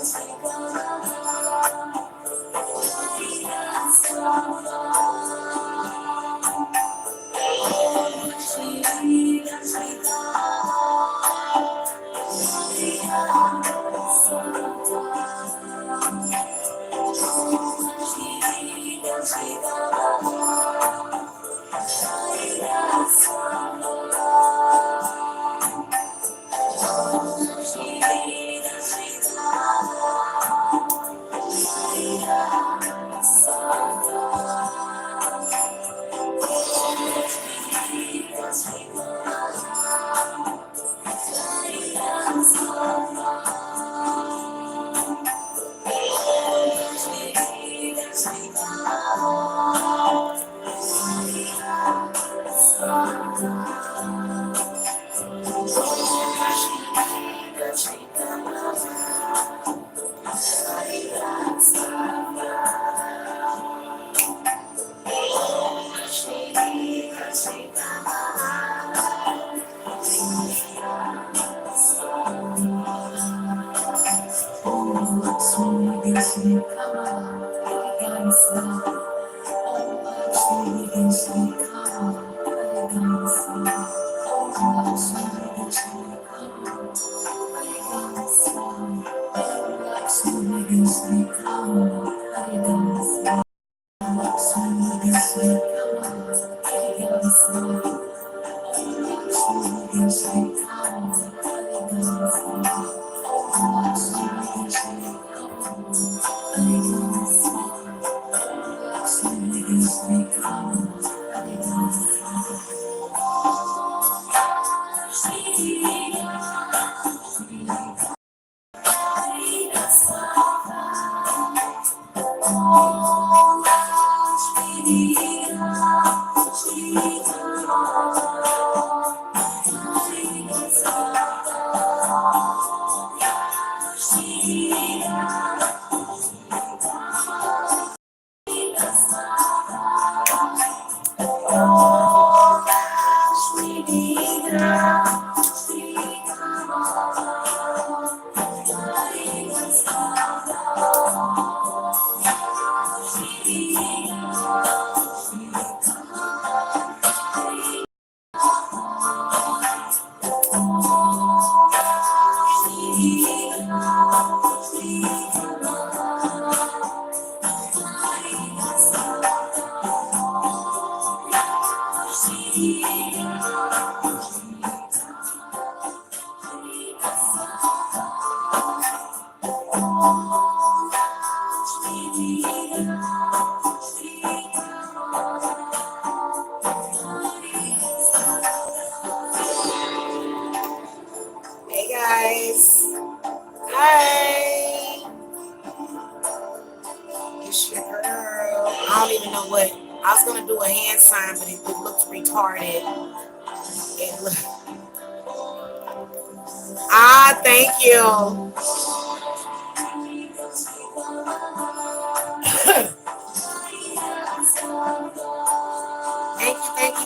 Thank you.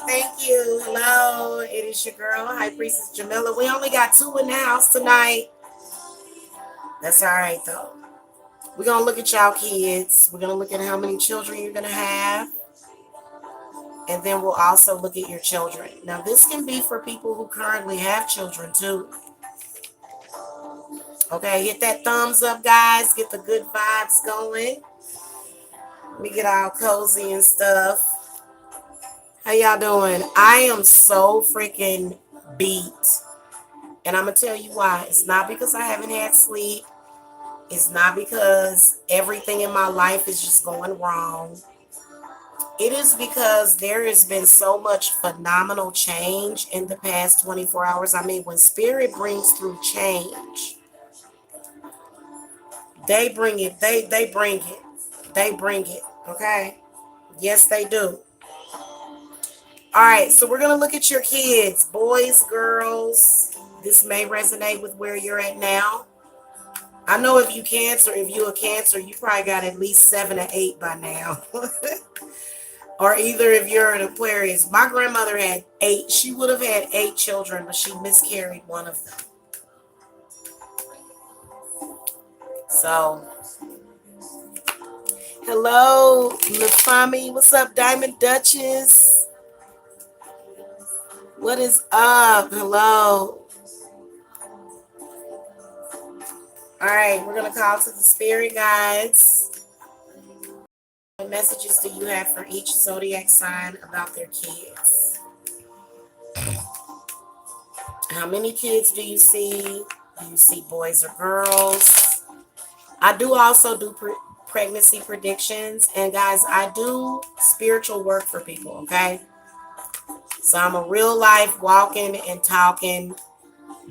Thank you. Hello, it is your girl, High Priestess Jamila. We only got 2 in the house tonight. That's all right, though. We're going to look at y'all kids. We're going to look at how many children you're going to have. And then we'll also look at your children. Now, this can be for people who currently have children, too. Okay, hit that thumbs up, guys. Get the good vibes going. Let me get all cozy and stuff. How y'all doing? I am so freaking beat. And I'm going to tell you why. It's not because I haven't had sleep. It's not because everything in my life is just going wrong. It is because there has been so much phenomenal change in the past 24 hours. I mean, when spirit brings through change, they bring it. They bring it. They bring it. Okay? Yes, they do. All right, so we're going to look at your kids, boys, girls. This may resonate with where you're at now. I know if you're a Cancer, you probably got at least 7 or 8 by now. Or either if you're an Aquarius. My grandmother had 8. She would have had 8 children, but she miscarried one of them. So, hello, Lafami. What's up, Diamond Duchess? What is up? Hello. All right, we're going to call to the spirit guides. What messages do you have for each zodiac sign about their kids? How many kids do you see? Do you see boys or girls? I do also do pregnancy predictions. And guys, I do spiritual work for people, okay? So I'm a real life walking and talking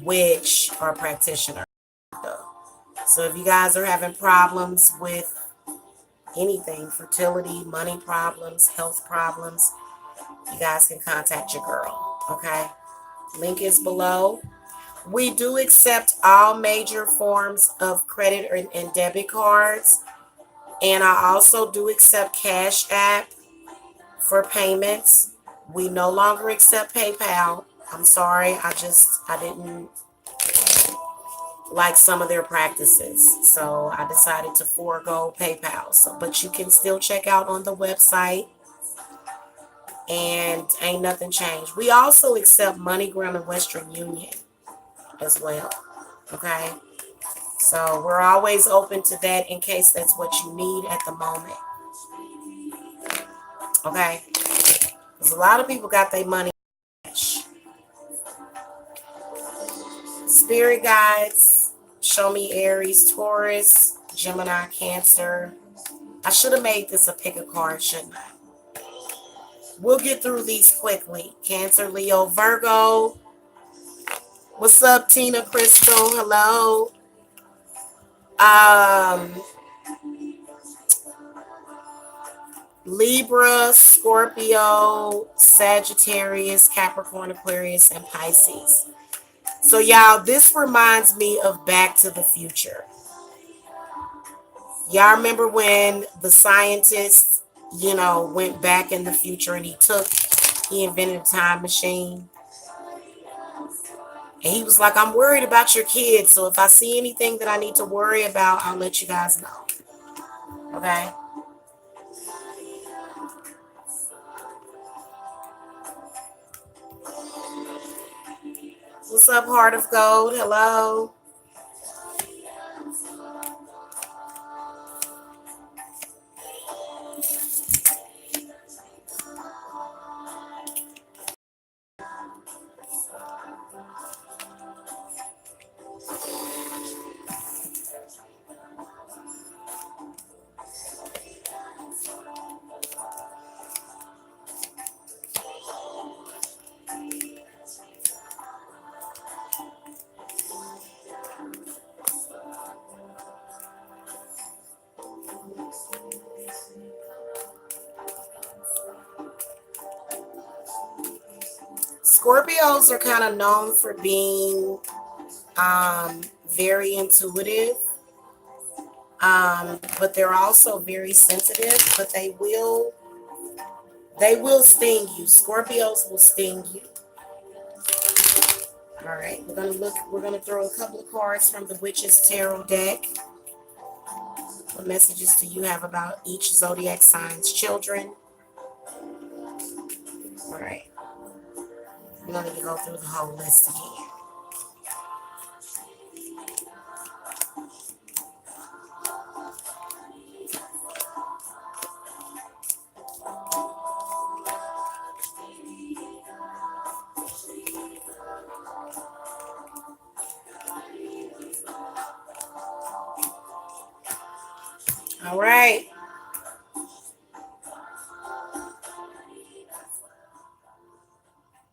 witch or practitioner. So if you guys are having problems with anything, fertility, money problems, health problems, you guys can contact your girl, okay? Link is below. We do accept all major forms of credit and debit cards. And I also do accept Cashapp for payments. We no longer accept PayPal. I'm sorry, I didn't like some of their practices. So I decided to forego PayPal. So, but you can still check out on the website and ain't nothing changed. We also accept MoneyGram and Western Union as well. Okay. So we're always open to that in case that's what you need at the moment. Okay. Because a lot of people got their money cash. Spirit guides, show me Aries, Taurus, Gemini, Cancer. I should have made this a pick a card, shouldn't I? We'll get through these quickly. Cancer, Leo, Virgo. What's up, Tina Crystal? Hello. Libra, Scorpio, Sagittarius, Capricorn, Aquarius, and Pisces. So y'all, this reminds me of Back to the Future. Y'all remember when the scientist, went back in the future and he invented a time machine? And he was like, I'm worried about your kids. So if I see anything that I need to worry about, I'll let you guys know. Okay? What's up, Heart of Gold? Hello. Scorpios are kind of known for being very intuitive, but they're also very sensitive. But they will sting you. Scorpios will sting you. All right, we're gonna throw a couple of cards from the Witch's Tarot deck. What messages do you have about each zodiac sign's children? All right, we're gonna go through the whole list again. All right.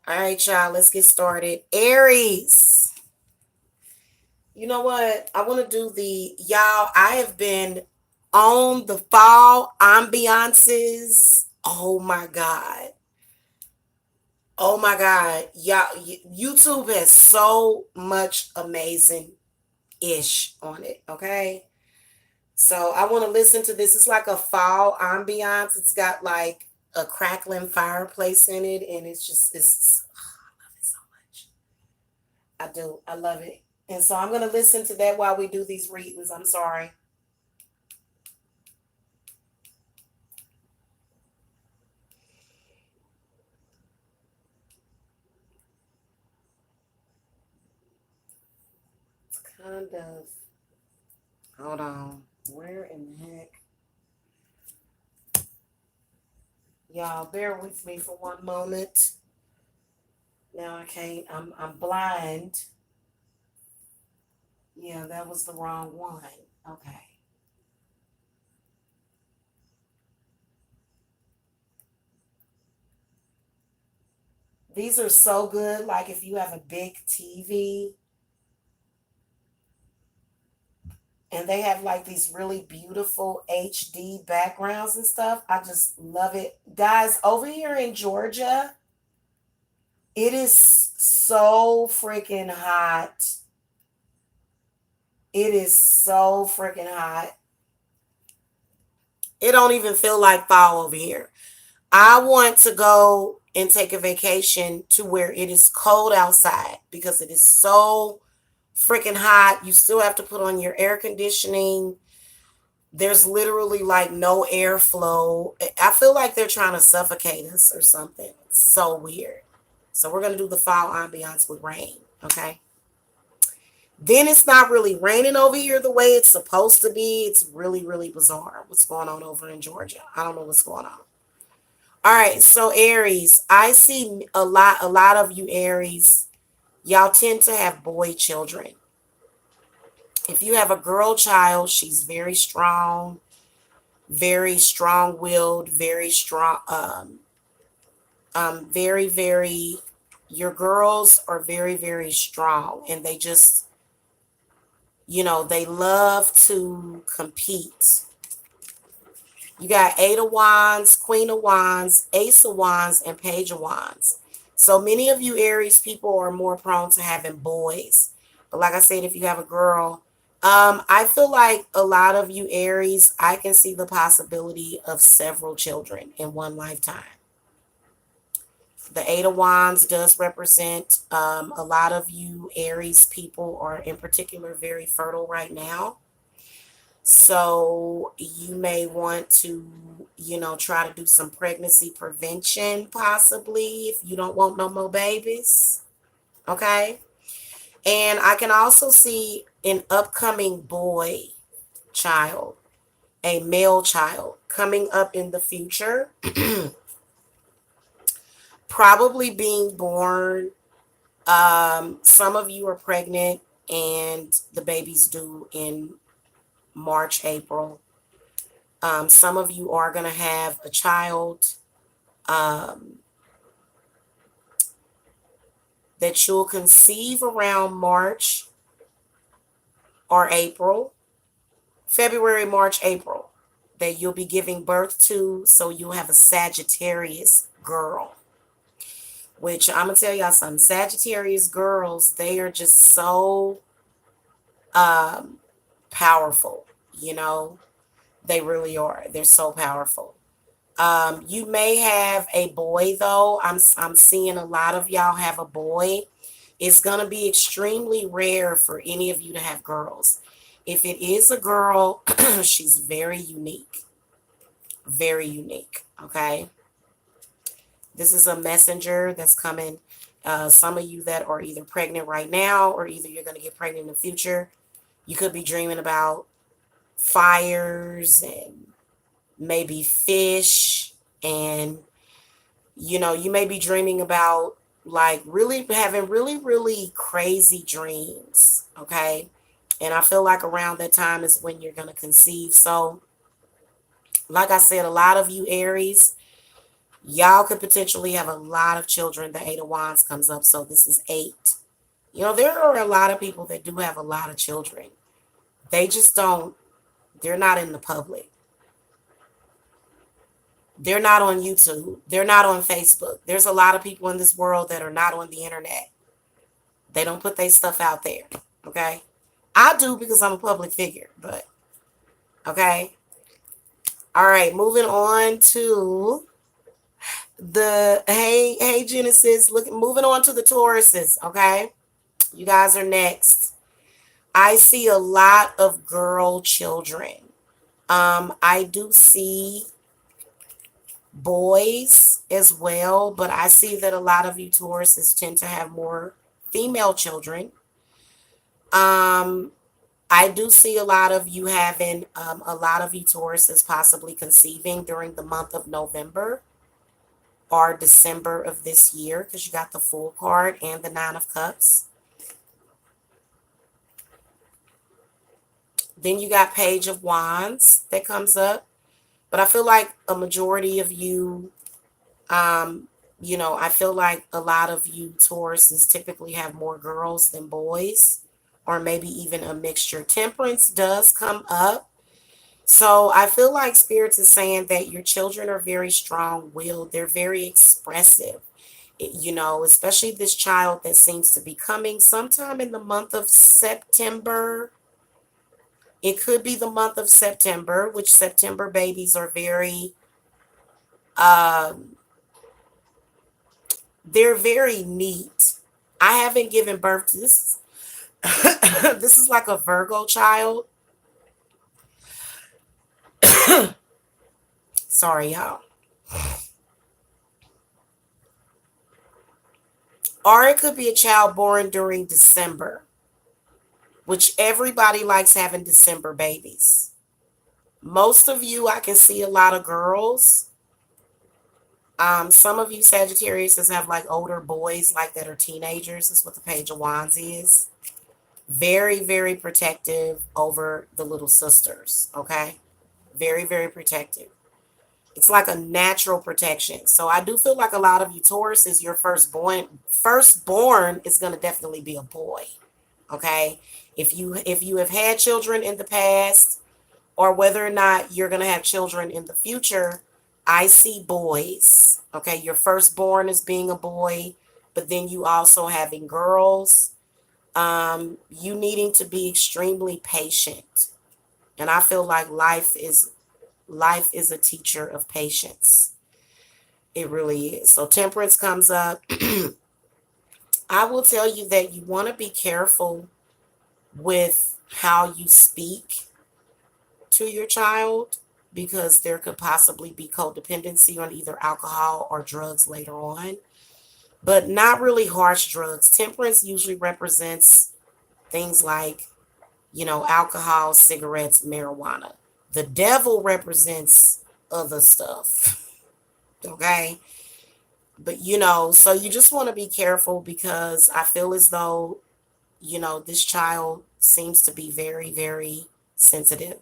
All right, y'all, let's get started. Aries. You know what? I want to do y'all, I have been on the fall ambiances. Oh my God. Oh my God. Y'all, YouTube has so much amazing ish on it. Okay. So I want to listen to this. It's like a fall ambiance. It's got like a crackling fireplace in it. And it's I love it so much. I do. I love it. And so I'm going to listen to that while we do these readings. I'm sorry. kind of. Hold on. Where in the heck? Y'all bear with me for one moment. Now I can't. I'm blind. Yeah, that was the wrong one. Okay. These are so good. Like if you have a big TV and they have like these really beautiful HD backgrounds and stuff. I just love it. Guys, over here in Georgia, it is so freaking hot. It is so freaking hot. It don't even feel like fall over here. I want to go and take a vacation to where it is cold outside because it is so freaking hot. You still have to put on your air conditioning. There's literally like no airflow. I feel like they're trying to suffocate us or something. It's so weird. So we're going to do the fall ambiance with rain. Okay. Then it's not really raining over here the way it's supposed to be. It's really, really bizarre what's going on over in Georgia. I don't know what's going on. All right, so Aries, I see a lot of you Aries, y'all tend to have boy children. If you have a girl child, she's very strong-willed, very strong, very, very, your girls are very, very strong, and they just, they love to compete. You got Eight of Wands, Queen of Wands, Ace of Wands, and Page of Wands. So many of you Aries people are more prone to having boys. But like I said, if you have a girl, I feel like a lot of you Aries, I can see the possibility of several children in one lifetime. The Eight of Wands does represent a lot of you Aries people are in particular very fertile right now. So you may want to, try to do some pregnancy prevention possibly if you don't want no more babies. Okay. And I can also see an upcoming boy child, a male child coming up in the future, probably being born. Some of you are pregnant and the baby's due in March, April. Some of you are going to have a child that you'll conceive around March or April, February, March, April, that you'll be giving birth to. So you'll have a Sagittarius girl, which I'm going to tell y'all something. Sagittarius girls, they are just so powerful, they really are. They're so powerful. You may have a boy though. I'm seeing a lot of y'all have a boy. It's gonna be extremely rare for any of you to have girls. If it is a girl, she's very unique. Very unique. Okay. This is a messenger that's coming. Some of you that are either pregnant right now or either you're gonna get pregnant in the future. You could be dreaming about fires and maybe fish, and you may be dreaming about like really having really, really crazy dreams. Okay. And I feel like around that time is when you're going to conceive. So like I said, a lot of you Aries, y'all could potentially have a lot of children. The Eight of Wands comes up, so this is 8. There are a lot of people that do have a lot of children. They just don't, they're not in the public. They're not on YouTube. They're not on Facebook. There's a lot of people in this world that are not on the internet. They don't put their stuff out there. Okay. I do because I'm a public figure, but okay. All right. Moving on to hey Genesis. Moving on to the Tauruses. Okay. You guys are next. I see a lot of girl children. I do see boys as well, but I see that a lot of you Tauruses tend to have more female children. Um, I do see a lot of you having a lot of you Tauruses possibly conceiving during the month of November or December of this year because you got the Fool card and the Nine of Cups. Then you got Page of Wands that comes up. But I feel like a majority of you, um, I feel like a lot of you Tauruses typically have more girls than boys, or maybe even a mixture. Temperance does come up. So I feel like Spirits is saying that your children are very strong-willed. They're very expressive. Especially this child that seems to be coming sometime in the month of September. It could be the month of September, which September babies are um, they're very neat. I haven't given birth to this. This is like a Virgo child. Sorry, y'all. Or it could be a child born during December, which everybody likes having December babies. Most of you, I can see a lot of girls. Some of you Sagittarius have like older boys like that are teenagers. That's what the Page of Wands is. Very, very protective over the little sisters. Okay. Very, very protective. It's like a natural protection. So I do feel like a lot of you Taurus is your firstborn. Firstborn is going to definitely be a boy. Okay. If you have had children in the past, or whether or not you're going to have children in the future, I see boys. Okay. Your firstborn is being a boy, but then you also having girls. You needing to be extremely patient. And I feel like life is a teacher of patience. It really is. So Temperance comes up. I will tell you that you want to be careful with how you speak to your child because there could possibly be codependency on either alcohol or drugs later on, but not really harsh drugs. Temperance usually represents things like, alcohol, cigarettes, marijuana. The devil represents other stuff. Okay. But, so you just want to be careful because I feel as though, this child seems to be very, very sensitive.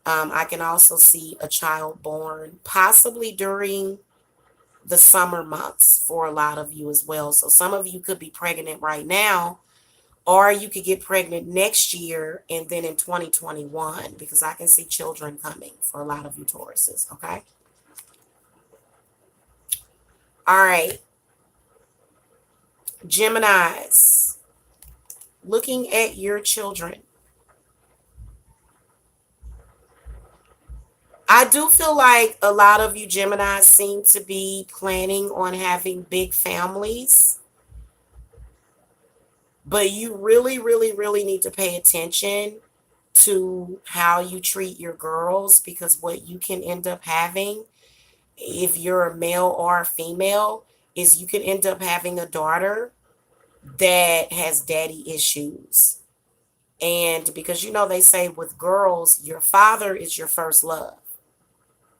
I can also see a child born possibly during the summer months for a lot of you as well. So some of you could be pregnant right now, or you could get pregnant next year and then in 2021, because I can see children coming for a lot of you Tauruses. Okay. All right. Geminis, looking at your children. I do feel like a lot of you Geminis seem to be planning on having big families, but you really, really, really need to pay attention to how you treat your girls because what you can end up having, if you're a male or a female, is you can end up having a daughter that has daddy issues. And because they say with girls, your father is your first love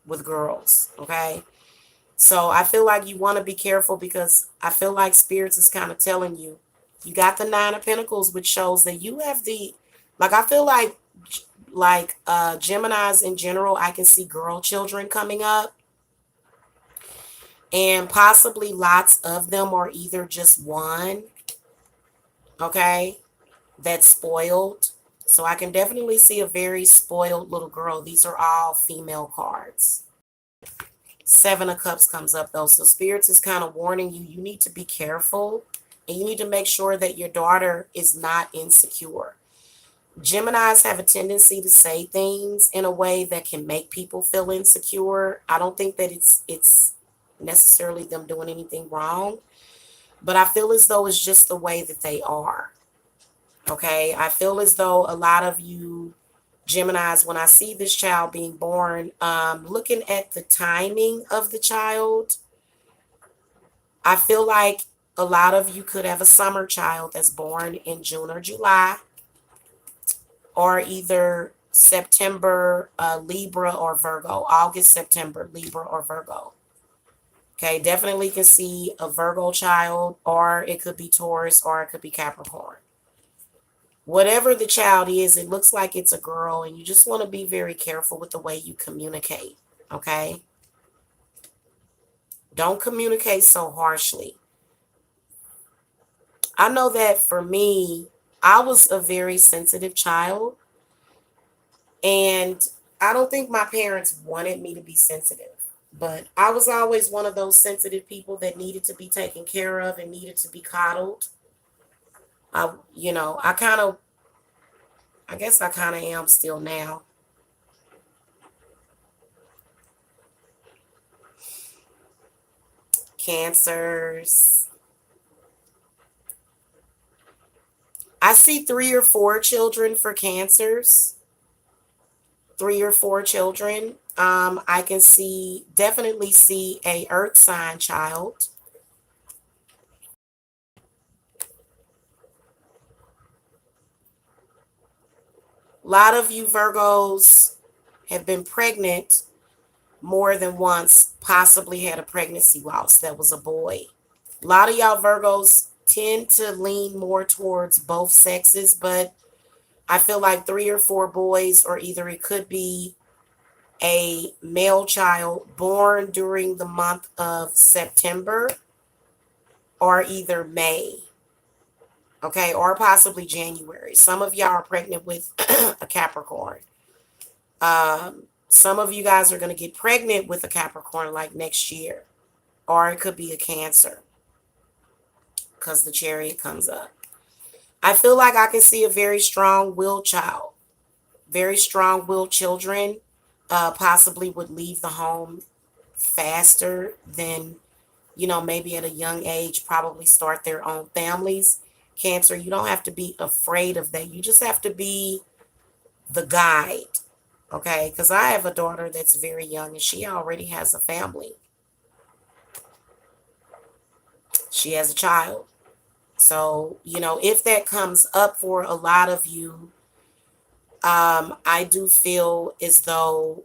with girls. Okay. So I feel like you want to be careful because I feel like Spirits is kind of telling you, you got the Nine of Pentacles, which shows that you have I feel like Geminis in general, I can see girl children coming up and possibly lots of them or either just one. Okay. That's spoiled. So I can definitely see a very spoiled little girl. These are all female cards. Seven of Cups comes up though. So Spirits is kind of warning you, you need to be careful and you need to make sure that your daughter is not insecure. Geminis have a tendency to say things in a way that can make people feel insecure. I don't think that it's necessarily them doing anything wrong, but I feel as though it's just the way that they are. Okay, I feel as though a lot of you Geminis, when I see this child being born, looking at the timing of the child, I feel like a lot of you could have a summer child that's born in June or July. or either September, Libra or Virgo. August, September, Libra or Virgo. Okay, definitely can see a Virgo child, or it could be Taurus, or it could be Capricorn. Whatever the child is, it looks like it's a girl, and you just want to be very careful with the way you communicate. Okay, don't communicate so harshly. I know that for me, I was a very sensitive child, and I don't think my parents wanted me to be sensitive. But I was always one of those sensitive people that needed to be taken care of and needed to be coddled. I guess I kind of am still now. Cancers. I see 3 or 4 children for cancers. 3 or 4 children. I can definitely see a earth sign child. A lot of you Virgos have been pregnant more than once, possibly had a pregnancy loss that was a boy. A lot of y'all Virgos tend to lean more towards both sexes, but I feel like 3 or 4 boys, or either it could be a male child born during the month of September or either May, okay, or possibly January. Some of y'all are pregnant with a Capricorn. Some of you guys are going to get pregnant with a Capricorn like next year, or it could be a Cancer because the Chariot comes up. I feel like I can see a very strong willed child, very strong willed children, possibly would leave the home faster than, maybe at a young age, probably start their own families. Cancer, you don't have to be afraid of that. You just have to be the guide. Okay, because I have a daughter that's very young and she already has a family. She has a child. So, if that comes up for a lot of you, I do feel as though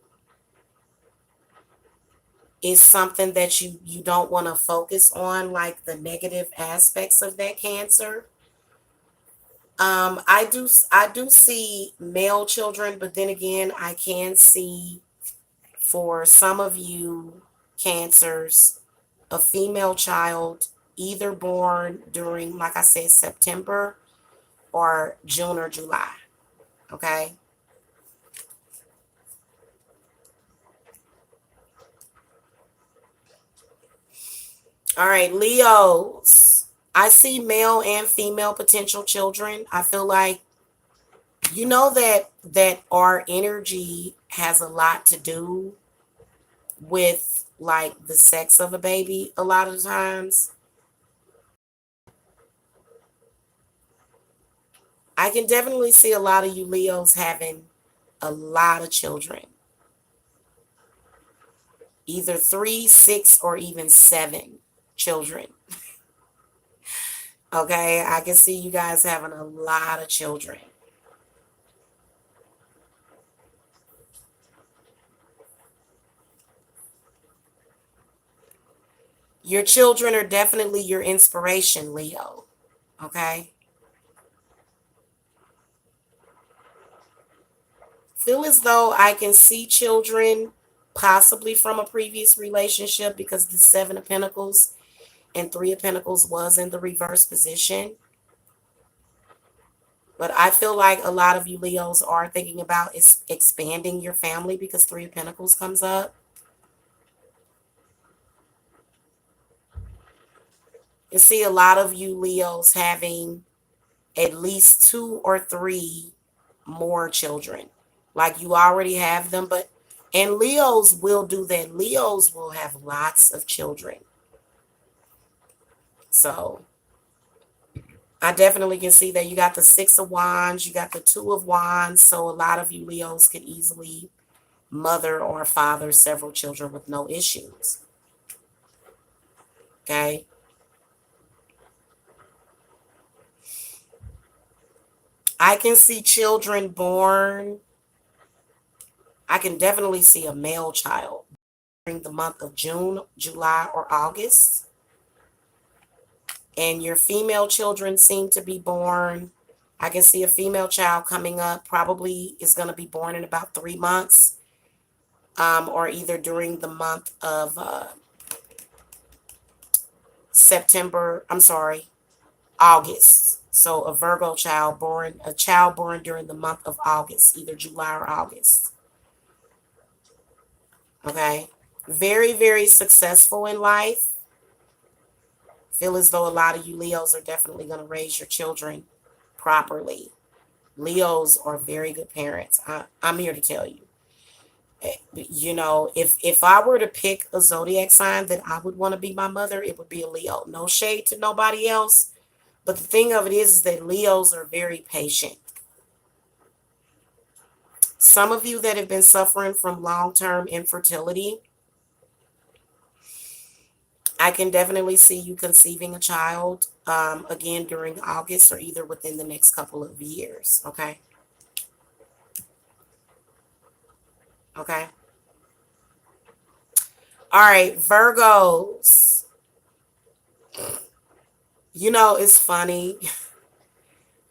it's something that you don't want to focus on, like the negative aspects of that Cancer. I do see male children, but then again, I can see for some of you Cancers a female child, either born during, like I said, September or June or July. Okay. All right, Leos. I see male and female potential children. I feel like that our energy has a lot to do with like the sex of a baby a lot of the times. I can definitely see a lot of you Leos having a lot of children. Either 3, 6, or even 7 children. Okay, I can see you guys having a lot of children. Your children are definitely your inspiration, Leo. Okay? Feel as though I can see children possibly from a previous relationship because the 7 of Pentacles and 3 of Pentacles was in the reverse position. But I feel like a lot of you Leos are thinking about expanding your family because 3 of Pentacles comes up. You see a lot of you Leos having at least 2 or 3 more children. Like you already have them, and Leos will do that. Leos will have lots of children. So I definitely can see that you got the 6 of Wands, you got the 2 of Wands. So a lot of you Leos could easily mother or father several children with no issues. Okay. I can see children born. I can definitely see a male child during the month of June, July, or August. And your female children seem to be born. I can see a female child coming up, probably is going to be born in about 3 months, or either during the month of September, I'm sorry, August. So a child born during the month of August, either July or August. Okay. Very, very successful in life. Feel as though a lot of you Leos are definitely going to raise your children properly. Leos are very good parents. I'm here to tell you. You know, if I were to pick a zodiac sign that I would want to be my mother, it would be a Leo. No shade to nobody else. But the thing of it is that Leos are very patient. Some of you that have been suffering from long-term infertility, I can definitely see you conceiving a child again during August or either within the next couple of years. Okay. Okay. All right. Virgos. You know, it's funny.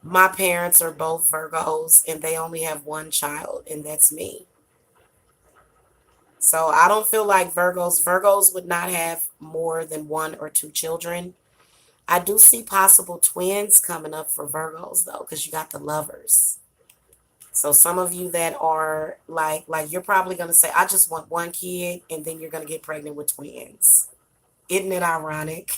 My parents are both Virgos and they only have one child, and that's me. So I don't feel like Virgos would not have more than one or two children. I do see possible twins coming up for Virgos though, because you got the lovers. So some of you that are like you're probably gonna say, I just want one kid, and then you're gonna get pregnant with twins. Isn't it ironic?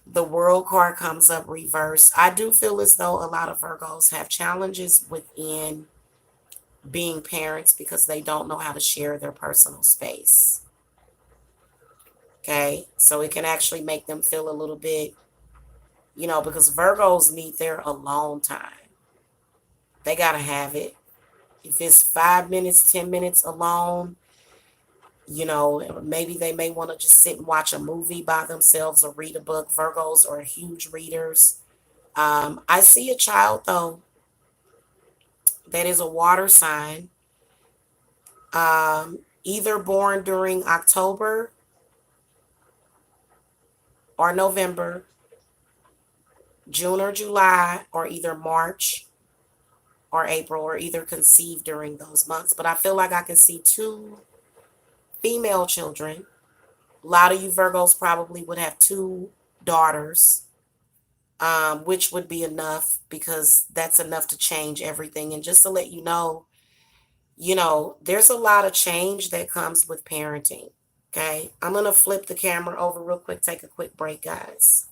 The world card comes up reversed. I do feel as though a lot of Virgos have challenges within being parents because they don't know how to share their personal space. Okay. So it can actually make them feel a little bit, because Virgos need their alone time. They got to have it. If it's 5 minutes, 10 minutes alone, maybe they may want to just sit and watch a movie by themselves or read a book. Virgos are huge readers. I see a child, though, that is a water sign, either born during October or November, June or July, or either March or April, or either conceived during those months. But I feel like I can see two female children. A lot of you Virgos probably would have two daughters, which would be enough because that's enough to change everything. And just to let you know, there's a lot of change that comes with parenting. Okay. I'm going to flip the camera over real quick, take a quick break, guys.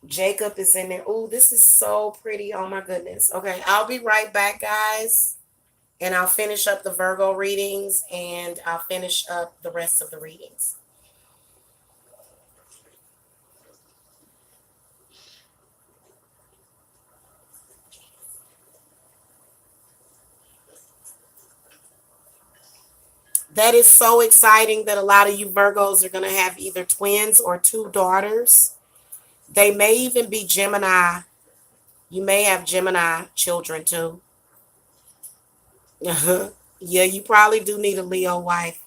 Jacob is in there. Oh, this is so pretty. Oh my goodness. Okay. I'll be right back, guys. And I'll finish up the Virgo readings and I'll finish up the rest of the readings. That is so exciting that a lot of you Virgos are going to have either twins or two daughters. They may even be Gemini. You may have Gemini children too. Yeah, you probably do need a Leo wife.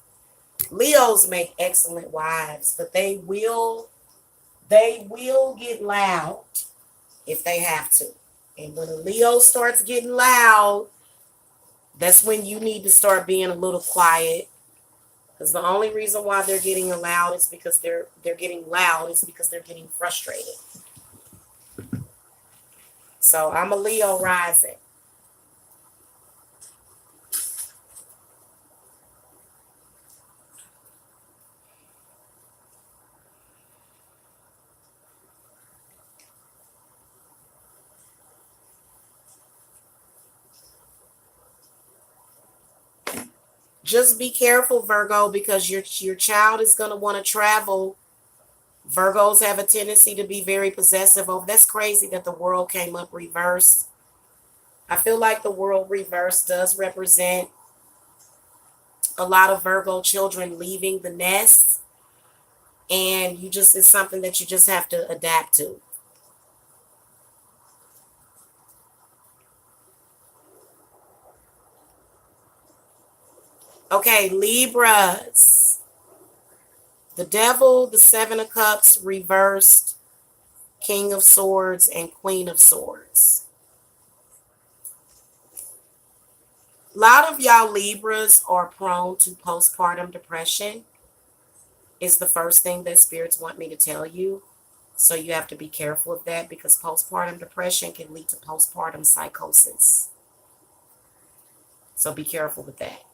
Leos make excellent wives, but they will get loud if they have to. And when a Leo starts getting loud, that's when you need to start being a little quiet. Because the only reason why they're getting loud is because they're getting loud is because they're getting frustrated. So I'm a Leo rising. Just be careful, Virgo, because your child is going to want to travel. Virgos have a tendency to be very possessive. Oh, that's crazy that the world came up reversed. I feel like the world reverse does represent a lot of Virgo children leaving the nest, and it's something that you just have to adapt to. Okay, Libras. The devil, the Seven of Cups, reversed, King of Swords, and Queen of Swords. A lot of y'all Libras are prone to postpartum depression, is the first thing that spirits want me to tell you. So you have to be careful of that because postpartum depression can lead to postpartum psychosis. So be careful with that.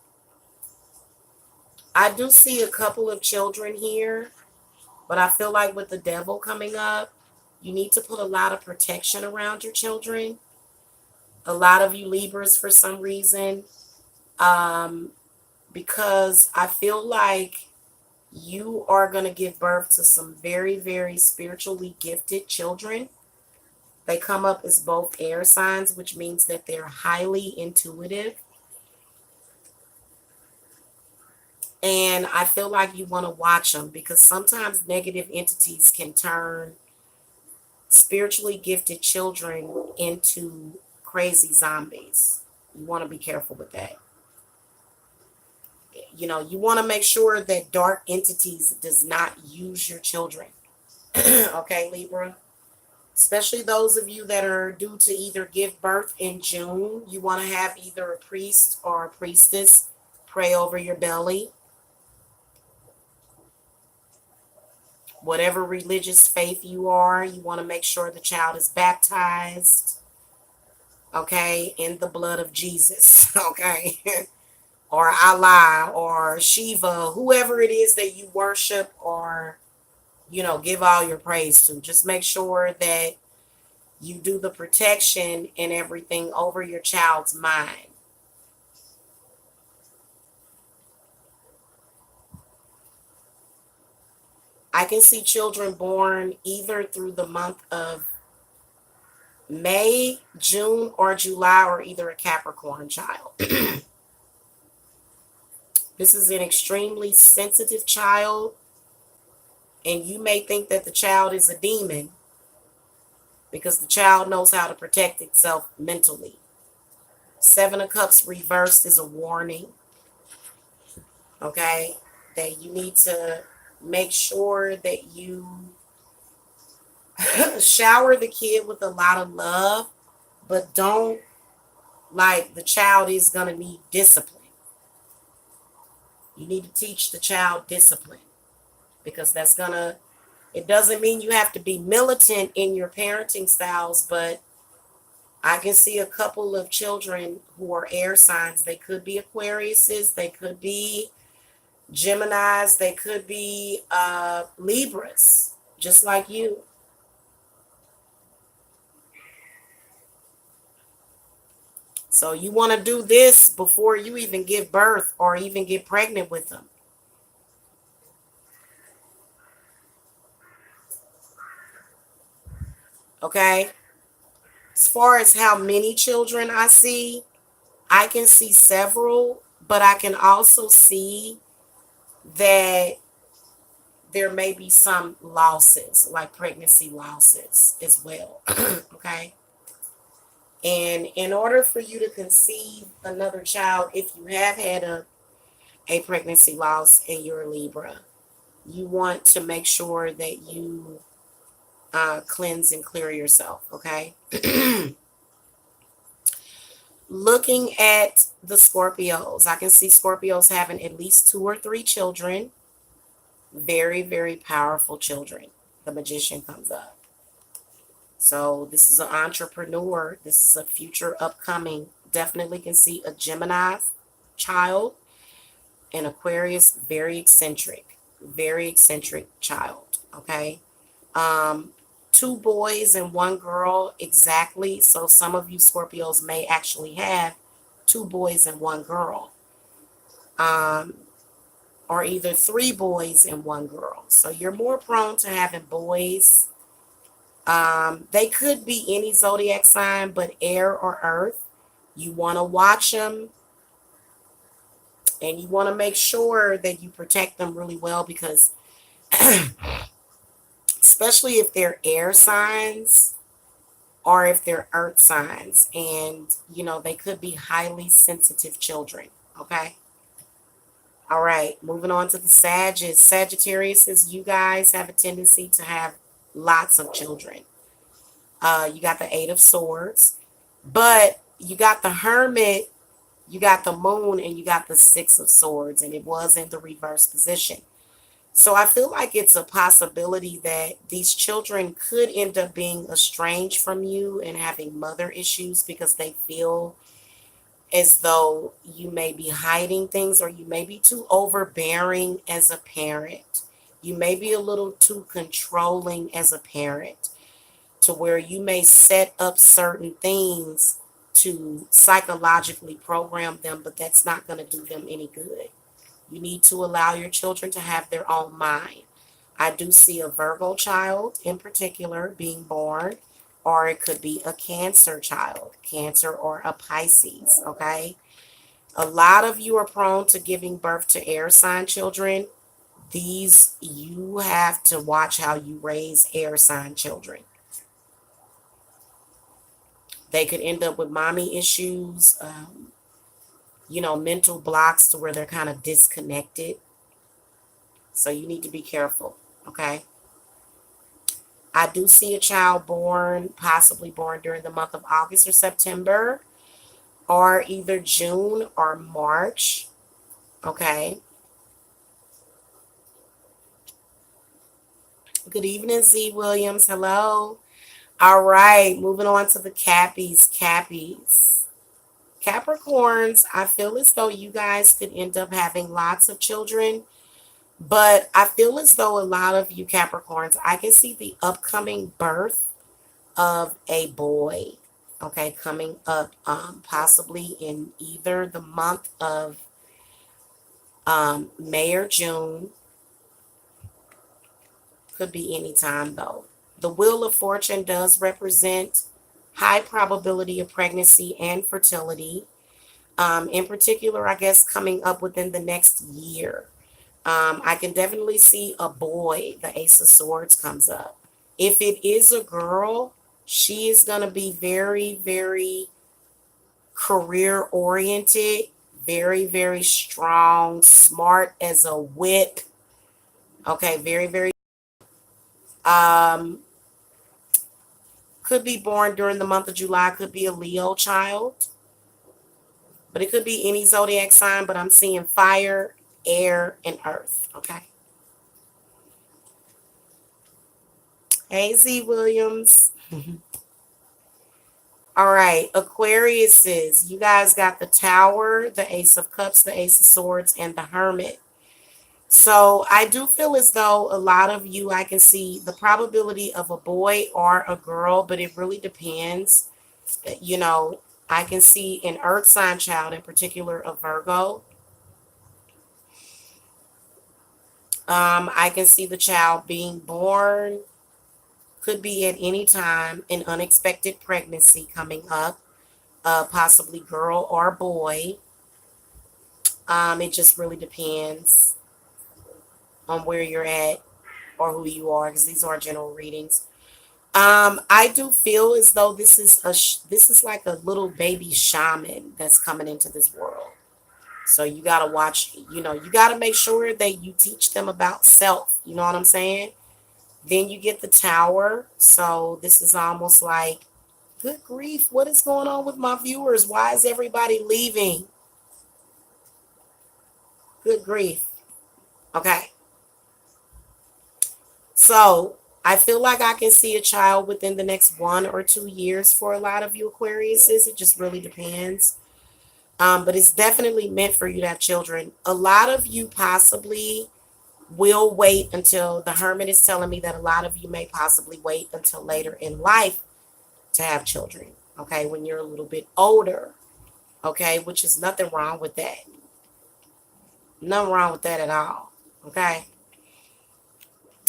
I do see a couple of children here, but I feel like with the devil coming up, you need to put a lot of protection around your children. A lot of you Libras, for some reason, because I feel like you are going to give birth to some very, very spiritually gifted children. They come up as both air signs, which means that they're highly intuitive. And I feel like you want to watch them because sometimes negative entities can turn spiritually gifted children into crazy zombies. You want to be careful with that. You know, you want to make sure that dark entities does not use your children. Okay, Libra? Especially those of you that are due to either give birth in June, you want to have either a priest or a priestess pray over your belly. Whatever religious faith you are, you want to make sure the child is baptized, okay, in the blood of Jesus, okay, or Allah or Shiva, whoever it is that you worship or, you know, give all your praise to. Just make sure that you do the protection and everything over your child's mind. I can see children born either through the month of May, June, or July, or either a Capricorn child. This is an extremely sensitive child, and you may think that the child is a demon because the child knows how to protect itself mentally. Seven of Cups reversed is a warning, okay, that you need to make sure that you shower the kid with a lot of love, but don't, like, the child is going to need discipline. You need to teach the child discipline because that's going to, it doesn't mean you have to be militant in your parenting styles, but I can see a couple of children who are air signs. They could be Aquariuses, they could be Geminis, they could be Libras, just like you. So you want to do this before you even give birth or even get pregnant with them. Okay? As far as how many children I can see several, but I can also see that there may be some losses, like pregnancy losses as well. Okay? And in order for you to conceive another child, if you have had a pregnancy loss and you're a Libra, you want to make sure that you cleanse and clear yourself, okay? Looking at the Scorpios, I can see Scorpios having at least 2 or 3 children. Very, very powerful children. The Magician comes up. So this is an entrepreneur. This is a future upcoming. Definitely can see a Gemini child. An Aquarius, very eccentric child, okay? 2 boys and 1 girl, exactly. So some of you Scorpios may actually have 2 boys and 1 girl, or either 3 boys and 1 girl. So you're more prone to having boys. They could be any zodiac sign, but air or earth. You want to watch them, and you want to make sure that you protect them really well because especially if they're air signs or if they're earth signs, and you know they could be highly sensitive children, okay? All right, moving on to the Sagittarius is you guys have a tendency to have lots of children. You got the Eight of Swords, but you got the Hermit, you got the Moon, and you got the Six of Swords, and it was in the reverse position. So I feel like it's a possibility that these children could end up being estranged from you and having mother issues because they feel as though you may be hiding things or you may be too overbearing as a parent. You may be a little too controlling as a parent to where you may set up certain things to psychologically program them, but that's not going to do them any good. You need to allow your children to have their own mind. I do see a Virgo child in particular being born, or it could be a Cancer child, Cancer or a Pisces, okay? A lot of you are prone to giving birth to air sign children. These, you have to watch how you raise air sign children. They could end up with mommy issues, mental blocks to where they're kind of disconnected. So you need to be careful, okay? I do see a child born, possibly born during the month of August or September, or either June or March, okay? Good evening, Z Williams. Hello. All right, moving on to the Cappies. Cappies. Capricorns, I feel as though you guys could end up having lots of children, but I feel as though a lot of you Capricorns, I can see the upcoming birth of a boy, okay, coming up, possibly in either the month of May or June. Could be any time though. The Wheel of Fortune does represent high probability of pregnancy and fertility. In particular, I guess coming up within the next year. I can definitely see a boy. The Ace of Swords comes up. If it is a girl, she is going to be very, very career oriented, very, very strong, smart as a whip. Okay, very, very. Um, could be born during the month of July, could be a Leo child, but it could be any zodiac sign. But I'm seeing fire, air, and earth. Okay. Hey, Z Williams. All right, Aquariuses, you guys got the Tower, the Ace of Cups, the Ace of Swords, and the Hermit. So I do feel as though a lot of you, I can see the probability of a boy or a girl, but it really depends. You know, I can see an earth sign child, in particular a Virgo. I can see the child being born, could be at any time, an unexpected pregnancy coming up, possibly girl or boy. It just really depends on where you're at or who you are, because these are general readings. I do feel as though this is like a little baby shaman that's coming into this world. So you gotta watch. You gotta make sure that you teach them about self. You know what I'm saying? Then you get the Tower. So this is almost like, good grief, what is going on with my viewers? Why is everybody leaving? Good grief. Okay. So I feel like I can see a child within the next 1 or 2 years for a lot of you Aquariuses. It just really depends. But it's definitely meant for you to have children. A lot of you possibly will wait until, the Hermit is telling me that a lot of you may possibly wait until later in life to have children. Okay, when you're a little bit older. Okay, which is nothing wrong with that. Nothing wrong with that at all. Okay.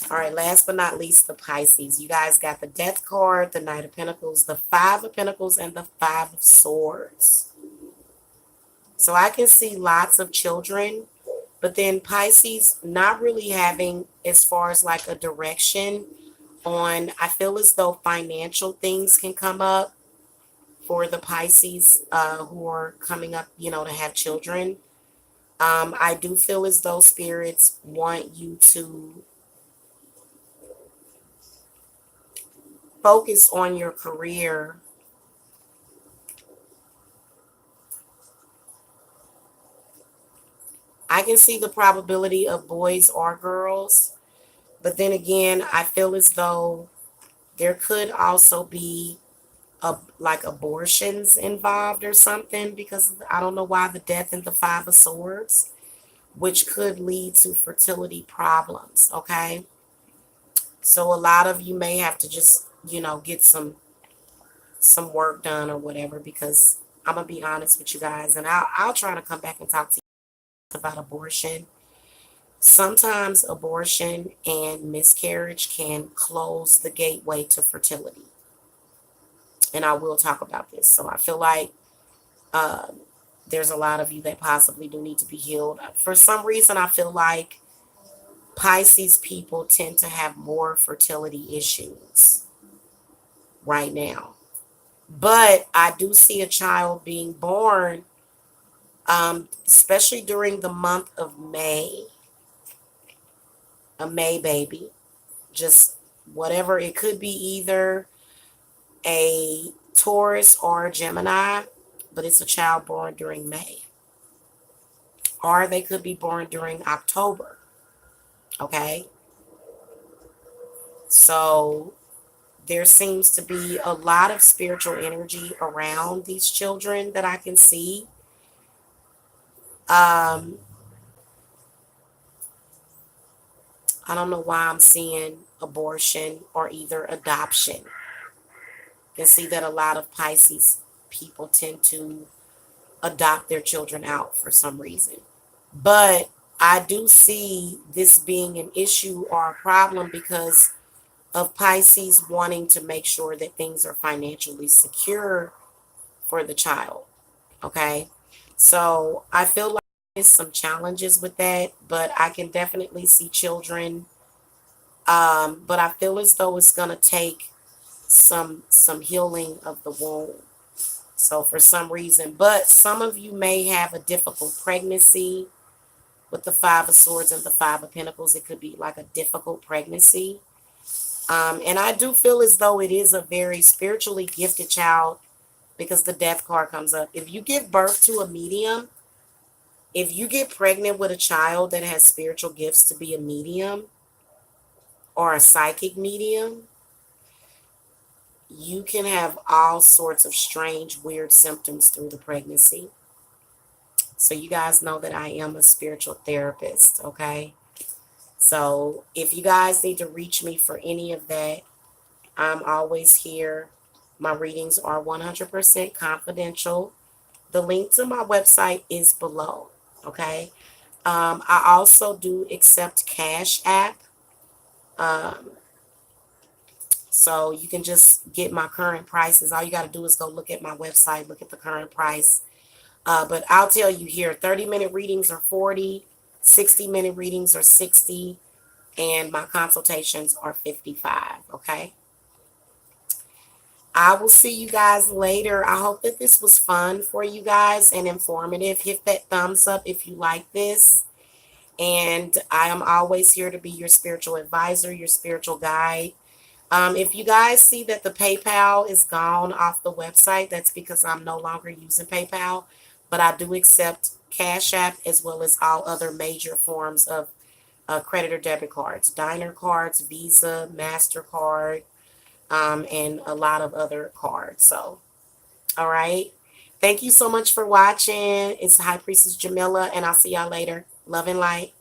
All right, last but not least, the Pisces. You guys got the Death card, the Knight of Pentacles, the Five of Pentacles, and the Five of Swords. So I can see lots of children, but then Pisces not really having as far as like a direction on, I feel as though financial things can come up for the Pisces who are coming up, to have children. I do feel as though spirits want you to focus on your career. I can see the probability of boys or girls, but then again, I feel as though there could also be like abortions involved or something, because I don't know why the death and the five of swords, which could lead to fertility problems. Okay, so a lot of you may have to just get some work done or whatever, because I'm gonna be honest with you guys, and I'll try to come back and talk to you about abortion. Sometimes abortion and miscarriage can close the gateway to fertility, and I will talk about this. So I feel like uh, there's a lot of you that possibly do need to be healed. For some reason, I feel like Pisces people tend to have more fertility issues right now. But I do see a child being born, especially during the month of May, a May baby. Just whatever. It could be either a Taurus or a Gemini, but it's a child born during May. Or they could be born during October. Okay? So there seems to be a lot of spiritual energy around these children that I can see. Um, I don't know why I'm seeing abortion or either adoption. You can see that a lot of Pisces people tend to adopt their children out for some reason. But I do see this being an issue or a problem because of Pisces wanting to make sure that things are financially secure for the child. Okay. So I feel like there's some challenges with that, but I can definitely see children. But I feel as though it's gonna take some healing of the womb. So for some reason, but some of you may have a difficult pregnancy with the five of swords and the five of pentacles. It could be like a difficult pregnancy. And I do feel as though it is a very spiritually gifted child because the death card comes up. If you give birth to a medium, if you get pregnant with a child that has spiritual gifts to be a medium or a psychic medium, you can have all sorts of strange, weird symptoms through the pregnancy. So you guys know that I am a spiritual therapist, okay? So if you guys need to reach me for any of that, I'm always here. My readings are 100% confidential. The link to my website is below, okay? I also do accept Cashapp. Um, so you can just get my current prices. All you got to do is go look at my website, look at the current price. But I'll tell you here, 30-minute readings are 40, 60-minute readings are 60, and my consultations are 55, okay? I will see you guys later. I hope that this was fun for you guys and informative. Hit that thumbs up if you like this. And I am always here to be your spiritual advisor, your spiritual guide. If you guys see that the PayPal is gone off the website, that's because I'm no longer using PayPal. But I do accept Cash App as well as all other major forms of credit or debit cards, diner cards, Visa, MasterCard, and a lot of other cards. So, all right. Thank you so much for watching. It's High Priestess Jamila, and I'll see y'all later. Love and light.